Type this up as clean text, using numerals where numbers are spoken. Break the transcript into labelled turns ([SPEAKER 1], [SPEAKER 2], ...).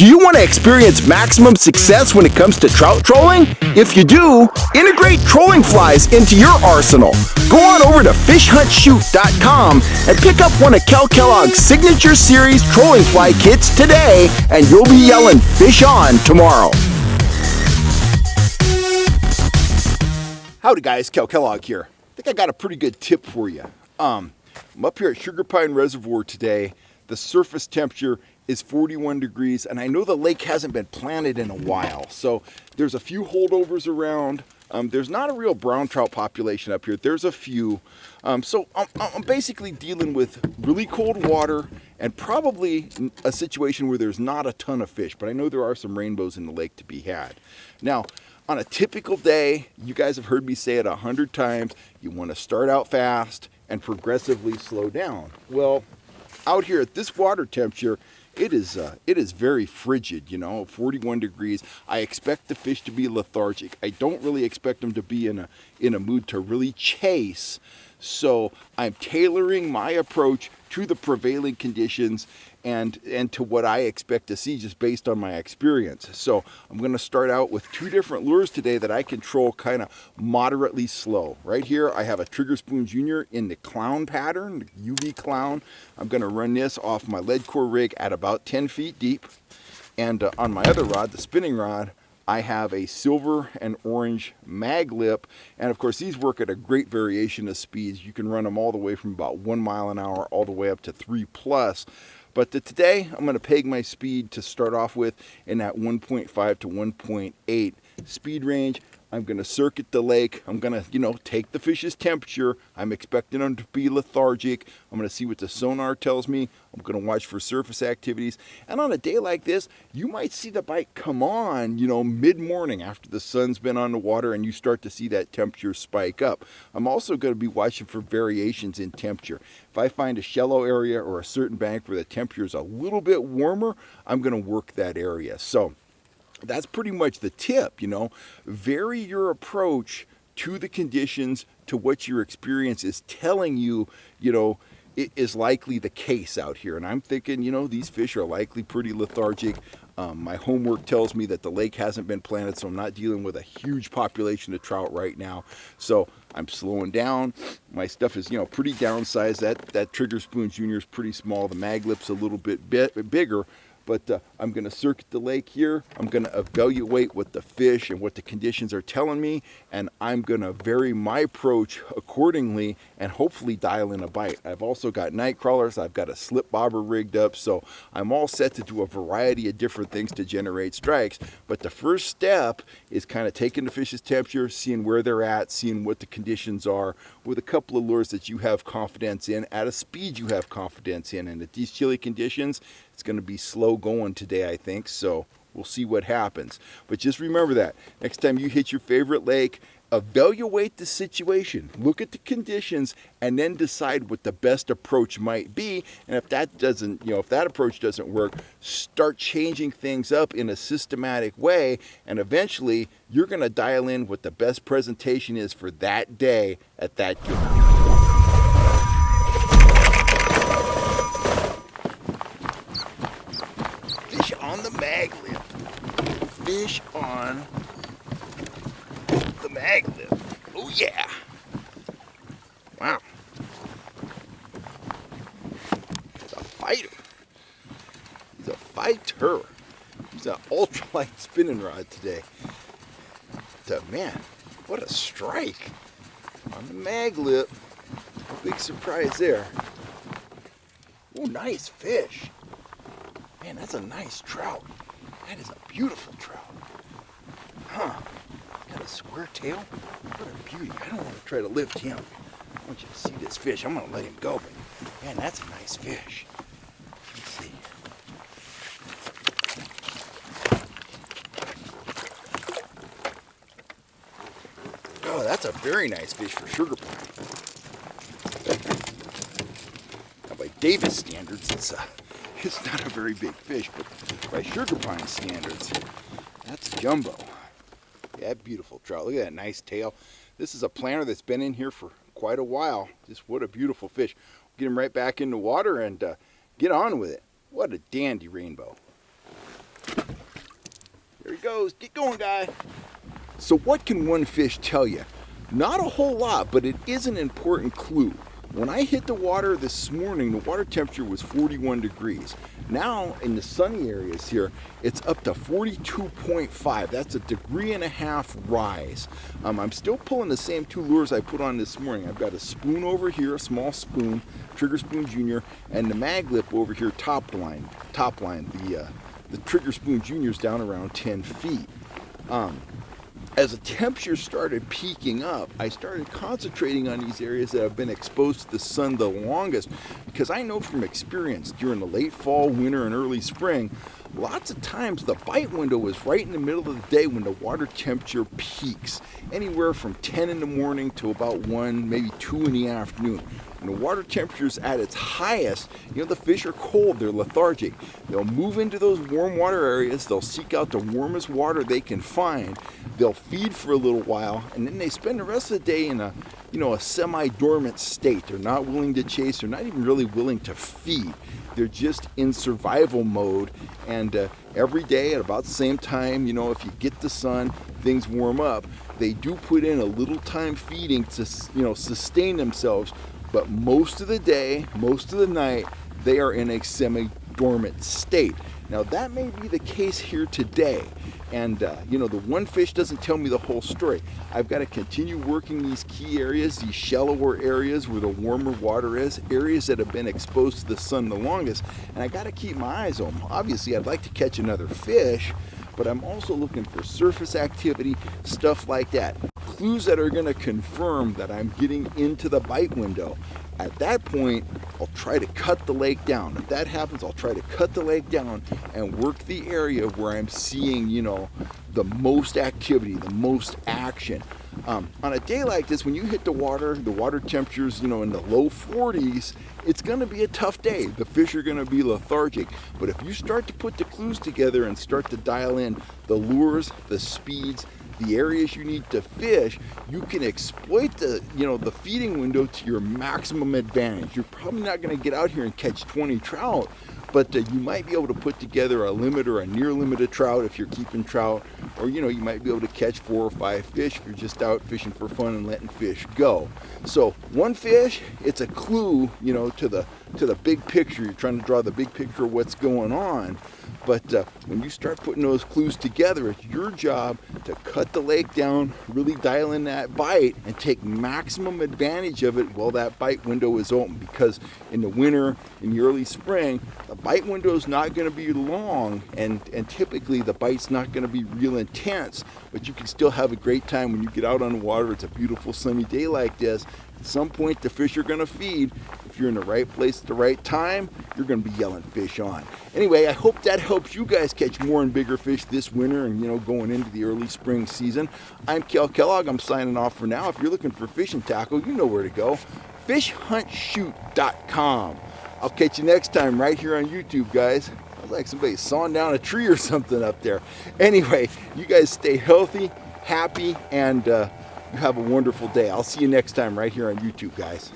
[SPEAKER 1] Do you want to experience maximum success when it comes to trout trolling? If you do, integrate trolling flies into your arsenal. Go on over to fishhuntshoot.com and pick up one of Kel Kellogg's signature series trolling fly kits today, and you'll be yelling "Fish on" tomorrow. Howdy guys, Kel Kellogg here. I think I got a pretty good tip for you. I'm up here at Sugar Pine Reservoir today. The surface temperature is 41 degrees, and I know the lake hasn't been planted in a while, so there's a few holdovers around. There's not a real brown trout population up here. There's a few. So I'm basically dealing with really cold water and probably a situation where there's not a ton of fish, but I know there are some rainbows in the lake to be had. Now, on a typical day, you guys have heard me say it 100 times, you want to start out fast and progressively slow down. Well, out here at this water temperature, it is very frigid, 41 degrees. I expect the fish to be lethargic. I don't really expect them to be in a mood to really chase. So I'm tailoring my approach to the prevailing conditions and to what I expect to see just based on my experience. So I'm going to start out with two different lures today that I control kind of moderately slow. Right here I have a Trigger Spoon Jr. in the clown pattern, the UV clown. I'm going to run this off my lead core rig at about 10 feet deep. And on my other rod, the spinning rod, I have a silver and orange mag lip, and of course these work at a great variation of speeds. You can run them all the way from about 1 mile an hour all the way up to 3+. But today I'm going to peg my speed to start off with in that 1.5 to 1.8 speed range. I'm going to circuit the lake. I'm going to, take the fish's temperature. I'm expecting them to be lethargic. I'm going to see what the sonar tells me. I'm going to watch for surface activities. And on a day like this, you might see the bite come on, mid-morning after the sun's been on the water and you start to see that temperature spike up. I'm also going to be watching for variations in temperature. If I find a shallow area or a certain bank where the temperature is a little bit warmer, I'm going to work that area. So that's pretty much the tip, Vary your approach to the conditions, to what your experience is telling you, it is likely the case out here. And I'm thinking, these fish are likely pretty lethargic. My homework tells me that the lake hasn't been planted, so I'm not dealing with a huge population of trout right now. So I'm slowing down. My stuff is, pretty downsized. That Trigger Spoon Jr. is pretty small. The mag lip's a little bit bigger. But I'm going to circuit the lake here. I'm going to evaluate what the fish and what the conditions are telling me, and I'm going to vary my approach accordingly and hopefully dial in a bite. I've also got night crawlers. I've got a slip bobber rigged up, so I'm all set to do a variety of different things to generate strikes. But the first step is kind of taking the fish's temperature, seeing where they're at, seeing what the conditions are with a couple of lures that you have confidence in at a speed you have confidence in. And at these chilly conditions, it's going to be slow going today, I think, so we'll see what happens. But just remember that next time you hit your favorite lake, evaluate the situation, look at the conditions, and then decide what the best approach might be. And if that doesn't, if that approach doesn't work, start changing things up in a systematic way, and eventually you're going to dial in what the best presentation is for that day at that given. On the mag lip. Fish on the mag lip. Oh yeah. Wow. He's a fighter. He's a fighter. He's an ultralight spinning rod today. So, man, what a strike. On the mag lip. Big surprise there. Oh, nice fish. Man, that's a nice trout. That is a beautiful trout. Huh. Got a square tail. What a beauty. I don't want to try to lift him. I want you to see this fish. I'm going to let him go. But man, that's a nice fish. Let's see. Oh, that's a very nice fish for sugar pine. Now, by Davis standards, it's not a very big fish, but by sugar pine standards, that's a jumbo. Yeah, beautiful trout. Look at that nice tail. This is a planter that's been in here for quite a while. Just what a beautiful fish. Get him right back in the water and get on with it. What a dandy rainbow. goes. Get going, guy. So what can one fish tell you? Not a whole lot, but it is an important clue. When I hit the water this morning, the water temperature was 41 degrees. Now, in the sunny areas here, it's up to 42.5. That's a 1.5 degrees rise. I'm still pulling the same 2 lures I put on this morning. I've got a spoon over here, a small spoon, Trigger Spoon Junior, and the mag lip over here, top line. The Trigger Spoon Junior's down around 10 feet. As the temperature started peaking up, I started concentrating on these areas that have been exposed to the sun the longest, because I know from experience during the late fall, winter, and early spring, lots of times the bite window is right in the middle of the day when the water temperature peaks, anywhere from 10 in the morning to about 1, maybe 2 in the afternoon. When the water temperature is at its highest, the fish are cold, they're lethargic. They'll move into those warm water areas, they'll seek out the warmest water they can find, they'll feed for a little while, and then they spend the rest of the day in a semi-dormant state. They're not willing to chase, they're not even really willing to feed. They're just in survival mode, and every day at about the same time, if you get the sun, things warm up, they do put in a little time feeding to, sustain themselves. But most of the day, most of the night, they are in a semi-dormant state. Now that may be the case here today. And the one fish doesn't tell me the whole story. I've got to continue working these key areas, these shallower areas where the warmer water is, areas that have been exposed to the sun the longest. And I got to keep my eyes on them. Obviously, I'd like to catch another fish, but I'm also looking for surface activity, stuff like that. Clues that are going to confirm that I'm getting into the bite window. At that point, I'll try to cut the lake down. If that happens, I'll try to cut the lake down and work the area where I'm seeing, the most activity, the most action. On a day like this, when you hit the water temperatures, in the low 40s, it's going to be a tough day. The fish are going to be lethargic. But if you start to put the clues together and start to dial in the lures, the speeds, the areas you need to fish, you can exploit the feeding window to your maximum advantage. You're probably not going to get out here and catch 20 trout, but you might be able to put together a limit or a near limit of trout if you're keeping trout, or you might be able to catch 4 or 5 fish if you're just out fishing for fun and letting fish go. So one fish, it's a clue, to the big picture. You're trying to draw the big picture of what's going on. But when you start putting those clues together, it's your job to cut the lake down, really dial in that bite, and take maximum advantage of it while that bite window is open. Because in the winter, in the early spring, the bite window is not going to be long, and typically the bite's not going to be real intense, but you can still have a great time when you get out on the water. It's a beautiful sunny day like this. At some point, the fish are going to feed. If you're in the right place at the right time, you're going to be yelling fish on. Anyway, I hope that helps you guys catch more and bigger fish this winter and, going into the early spring season. I'm Kel Kellogg. I'm signing off for now. If you're looking for fishing tackle, you know where to go. FishHuntShoot.com. I'll catch you next time right here on YouTube, guys. Sounds like somebody sawing down a tree or something up there. Anyway, you guys stay healthy, happy, and you have a wonderful day. I'll see you next time right here on YouTube, guys.